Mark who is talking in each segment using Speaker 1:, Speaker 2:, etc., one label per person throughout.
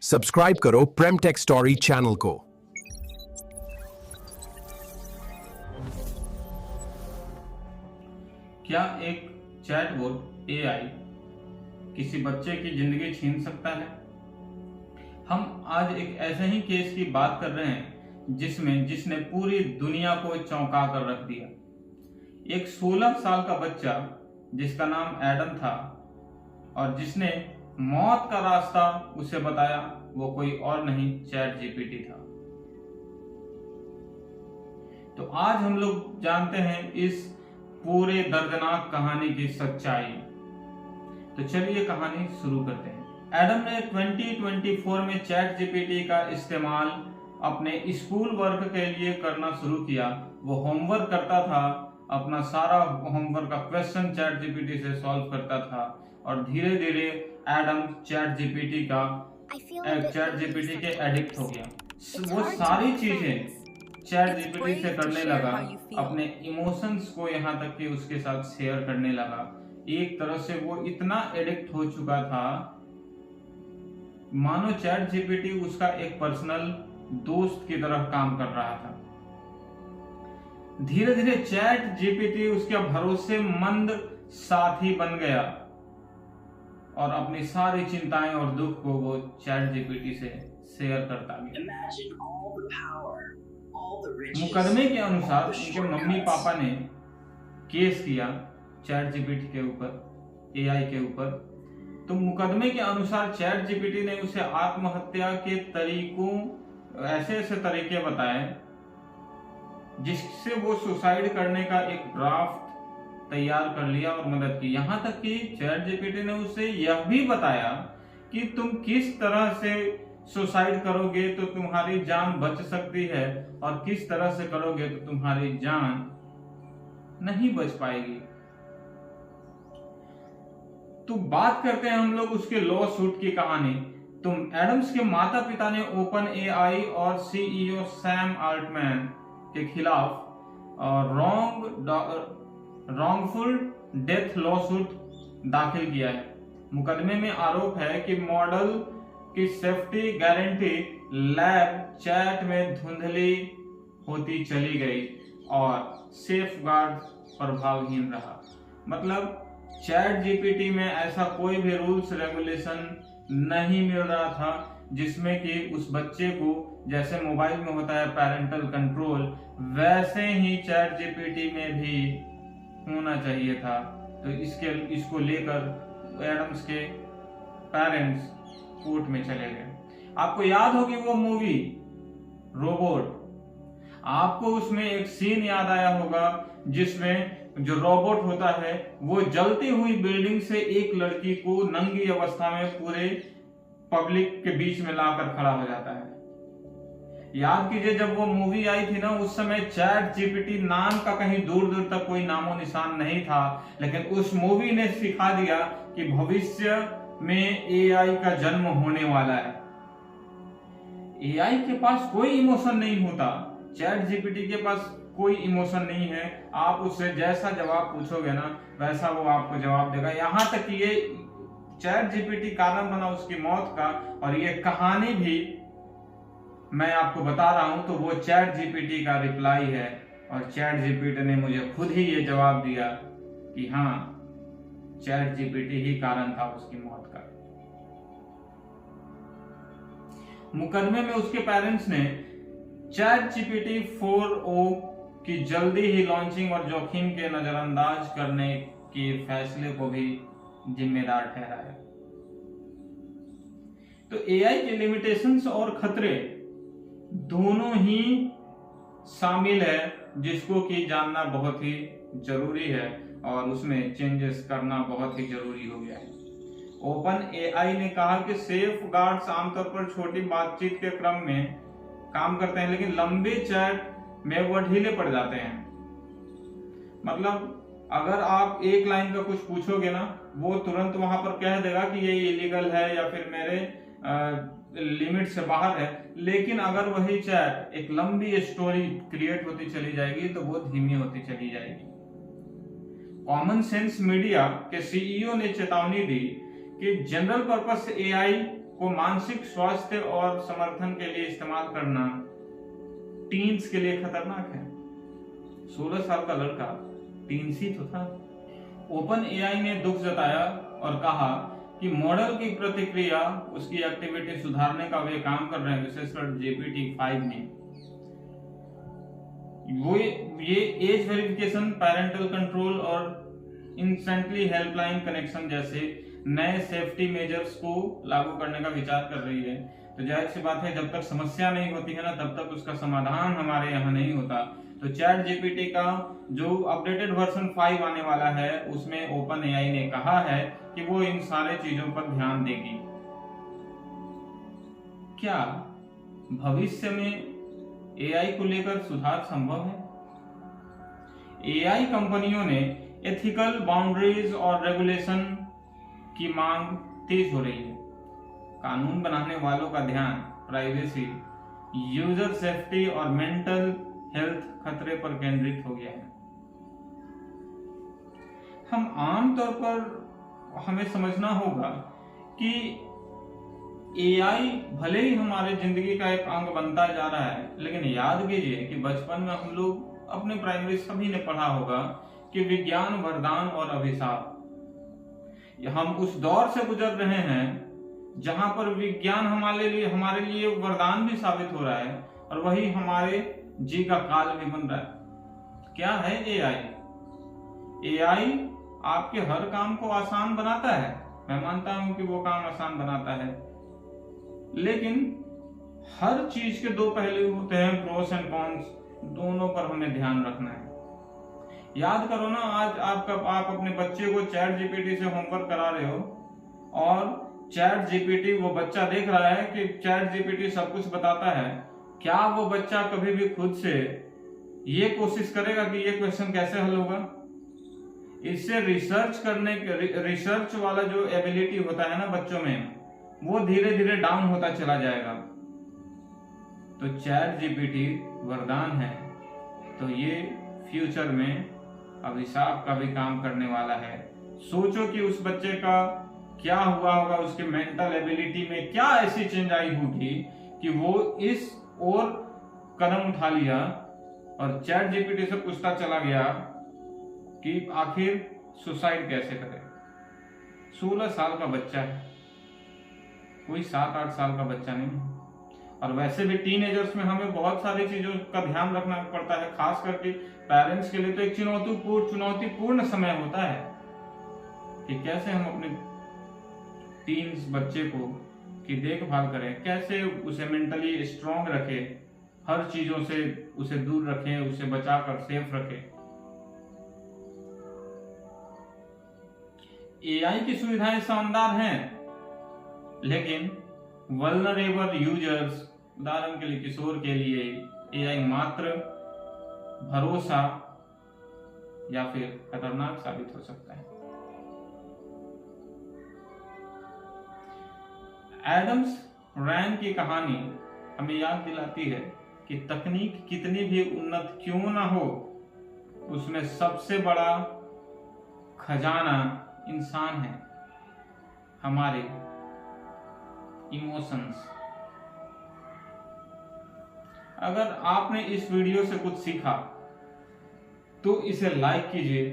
Speaker 1: Subscribe करो प्रेम take story channel को।
Speaker 2: क्या एक चैटबॉट एआई किसी बच्चे की जिंदगी छीन सकता है? हम आज एक ऐसे ही केस की बात कर रहे हैं जिसने पूरी दुनिया को चौंका कर रख दिया। एक 16 साल का बच्चा जिसका नाम एडम था और जिसने मौत का रास्ता उसे बताया, वो कोई और नहीं चैट जीपीटी था। तो आज हम लोग जानते हैं इस पूरे दर्दनाक कहानी की सच्चाई। तो चलिए कहानी शुरू करते हैं। एडम ने 2024 में चैट जीपीटी का इस्तेमाल अपने स्कूल वर्क के लिए करना शुरू किया। वो होमवर्क करता था, अपना सारा होमवर्क का क्वेश्चन चैट जीपीटी से सॉल्व करता था और धीरे धीरे एडम चैट जीपीटी के एडिक्ट हो गया। वो सारी चीजें चैट जीपीटी से करने लगा, अपने इमोशंस को यहाँ तक कि उसके साथ शेयर करने लगा। एक तरह से वो इतना एडिक्ट हो चुका था मानो चैट जीपीटी उसका एक पर्सनल दोस्त की तरह काम कर रहा था। धीरे धीरे चैट जीपीटी उसका भरोसेमंद साथी बन गया और अपनी सारी चिंताएं और दुख को वो चैट जीपीटी से शेयर करता गया। मुकदमे के अनुसार उनके मम्मी पापा ने केस किया चैट जीपीटी के ऊपर, एआई के ऊपर। तो मुकदमे के अनुसार चैट जीपीटी ने उसे आत्महत्या के ऐसे तरीके बताए जिससे वो सुसाइड करने का एक ड्राफ्ट तैयार कर लिया और मदद की। यहां तक कि चैट जीपीटी ने उसे यह भी बताया कि तुम किस तरह से सुसाइड करोगे तो तुम्हारी जान बच सकती है और किस तरह से करोगे तो तुम्हारी जान नहीं बच पाएगी। तो बात करते हैं हम लोग उसके लॉ सूट की कहानी। तो एडम्स के माता पिता ने ओपन एआई और सीईओ सैम अल्टमैन के खिलाफ रॉन्गफुल डेथ लॉ सूट दाखिल किया है। मुकदमे में आरोप है कि मॉडल की सेफ्टी गारंटी लैब चैट में धुंधली होती चली गई और सेफ गार्ड प्रभावहीन रहा। मतलब चैट जीपीटी में ऐसा कोई भी रूल्स रेगुलेशन नहीं मिल रहा था जिसमें कि उस बच्चे को जैसे मोबाइल में होता है पैरेंटल कंट्रोल, वैसे ही चैट जीपीटी में भी होना चाहिए था। तो इसको लेकर एडम्स के पेरेंट्स कोर्ट में चले गए। आपको याद होगी वो मूवी रोबोट, आपको उसमें एक सीन याद आया होगा जिसमें जो रोबोट होता है वो जलती हुई बिल्डिंग से एक लड़की को नंगी अवस्था में पूरे पब्लिक के बीच में लाकर खड़ा हो जाता है। याद कीजिए जब वो मूवी आई थी ना, उस समय चैट जीपीटी नाम का कहीं दूर दूर तक कोई नामो निशान नहीं था, लेकिन उस मूवी ने सिखा दिया कि भविष्य में एआई का जन्म होने वाला है। एआई के पास कोई इमोशन नहीं होता, चैट जीपीटी के पास कोई इमोशन नहीं है। आप उससे जैसा जवाब पूछोगे ना वैसा वो आपको जवाब देगा। यहां तक कि ये चैट जीपीटी कारण बना उसकी मौत का, और ये कहानी भी मैं आपको बता रहा हूं तो वो चैट जीपीटी का रिप्लाई है। और चैट जीपीटी ने मुझे खुद ही ये जवाब दिया कि हाँ, चैट जीपीटी ही कारण था उसकी मौत का। मुकदमे में उसके पेरेंट्स ने चैट जीपीटी 4o की जल्दी ही लॉन्चिंग और जोखिम के नजरअंदाज करने के फैसले को भी जिम्मेदार ठहराया। तो एआई के लिमिटेशंस और खतरे दोनों ही शामिल है जिसको कि जानना बहुत ही जरूरी है और उसमें चेंजेस करना बहुत ही जरूरी हो गया है। ओपन एआई ने कहा कि सेफ गार्ड्स आमतौर पर छोटी बातचीत के क्रम में काम करते हैं, लेकिन लंबे चैट में वो ढीले पड़ जाते हैं। मतलब अगर आप एक लाइन का कुछ पूछोगे ना, वो तुरंत वहां पर कह देगा कि ये इलीगल है या फिर मेरे लिमिट से बाहर है। लेकिन अगर वही चैट एक लंबी स्टोरी क्रिएट होती चली जाएगी तो वो धीमी होती चली जाएगी। कॉमन सेंस मीडिया के सीईओ ने चेतावनी दी कि जनरल पर्पस एआई को मानसिक स्वास्थ्य और समर्थन के लिए इस्तेमाल करना टीन्स के लिए खतरनाक है। 16 साल का लड़का टीन्स ही तो था। ओपन एआई ने दुख जताया और कहा कि मॉडल की प्रतिक्रिया, उसकी एक्टिविटी सुधारने का वे काम कर रहे हैं, विशेषकर GPT-5 में। वो ये एज वेरिफिकेशन, पैरेंटल कंट्रोल और इंस्टेंटली हेल्पलाइन कनेक्शन जैसे नए सेफ्टी मेजर्स को लागू करने का विचार कर रही है। तो जाहिर सी बात है, जब तक समस्या नहीं होती है ना, तब तक उसका समाधान हमारे यहाँ नहीं होता। तो चैट जीपीटी का जो अपडेटेड वर्जन 5 आने वाला है, उसमें ओपन एआई ने कहा है कि वो इन सारे चीजों पर ध्यान देगी। क्या भविष्य में एआई को लेकर सुधार संभव है? एआई कंपनियों ने एथिकल बाउंड्रीज और रेगुलेशन की मांग तेज हो रही है। कानून बनाने वालों का ध्यान प्राइवेसी, यूजर सेफ्टी और मेंटल हेल्थ खतरे पर केंद्रित हो गया है। हम आमतौर पर हमें समझना होगा कि एआई भले ही हमारे जिंदगी का एक अंग बनता जा रहा है, लेकिन याद कीजिए कि बचपन में हम लोग अपने प्राइमरी सभी ने पढ़ा होगा कि विज्ञान वरदान और अभिशाप। हम उस दौर से गुजर रहे हैं जहां पर विज्ञान हमारे लिए वरदान भी साबित हो रहा है और वही हमारे जी का काल भी बन रहा है। क्या है एआई? एआई आपके हर काम को आसान बनाता है। मैं मानता हूं कि वो काम आसान बनाता है, लेकिन हर चीज के दो पहलू होते हैं, प्रोस एंड कॉन्स। दोनों पर हमें ध्यान रखना है। याद करो ना, आज आप अपने बच्चे को चैट जीपीटी से होमवर्क करा रहे हो और चैट जीपीटी, वो बच्चा देख रहा है कि चैट जीपीटी सब कुछ बताता है। क्या वो बच्चा कभी भी खुद से ये कोशिश करेगा कि ये क्वेश्चन कैसे हल होगा? इससे रिसर्च वाला जो एबिलिटी होता है ना बच्चों में, वो धीरे धीरे डाउन होता चला जाएगा। तो चैट जीपीटी वरदान है, तो ये फ्यूचर में अभिशाप का भी काम करने वाला है। सोचो कि उस बच्चे का क्या हुआ होगा, उसके मेंटल एबिलिटी में क्या ऐसी चेंज आई होगी कि वो इस ओर कदम उठा लिया और चैट जीपीटी से पूछता चला गया कि आखिर सुसाइड कैसे करे। 16 साल का बच्चा है, कोई 7-8 साल का बच्चा नहीं। और वैसे भी टीनेजर्स में हमें बहुत सारी चीजों का ध्यान रखना पड़ता है, खास करके पेरेंट्स के लिए तो एक चुनौतीपूर्ण समय होता है कि कैसे हम अपने टीन्स बच्चे को की देखभाल करें, कैसे उसे मेंटली स्ट्रांग रखें, हर चीजों से उसे दूर रखें, उसे बचाकर सेफ रखें। एआई की सुविधाएं शानदार हैं, लेकिन वल्नरेबल यूजर्स, उदाहरण के लिए किशोर के लिए एआई मात्र भरोसा या फिर खतरनाक साबित हो सकता है। एडम्स रैंड की कहानी हमें याद दिलाती है कि तकनीक कितनी भी उन्नत क्यों ना हो, उसमें सबसे बड़ा खजाना इंसान है, हमारे इमोशंस। अगर आपने इस वीडियो से कुछ सीखा तो इसे लाइक कीजिए,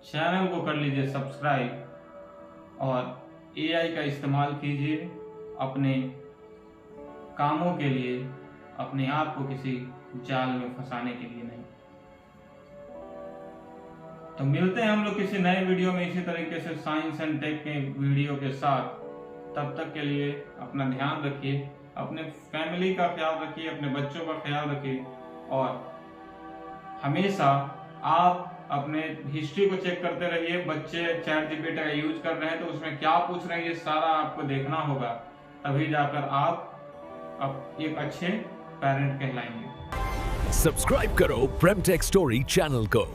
Speaker 2: चैनल को कर लीजिए सब्सक्राइब और एआई का इस्तेमाल कीजिए अपने कामों के लिए, अपने आप को किसी जाल में फंसाने के लिए नहीं। तो मिलते हैं हम लोग किसी नए वीडियो में इसी तरीके से साइंस एंड टेक के वीडियो के साथ। तब तक के लिए अपना ध्यान रखिए, अपने फैमिली का ख्याल रखिए, अपने बच्चों का ख्याल रखिए और हमेशा आप अपने हिस्ट्री को चेक करते रहिए। बच्चे चैट जीपीटी का यूज कर रहे हैं तो उसमें क्या पूछ रहे हैं, ये सारा आपको देखना होगा, तभी जाकर आप एक अच्छे पेरेंट कहलाएंगे।
Speaker 1: सब्सक्राइब करो प्रेमटेक स्टोरी चैनल को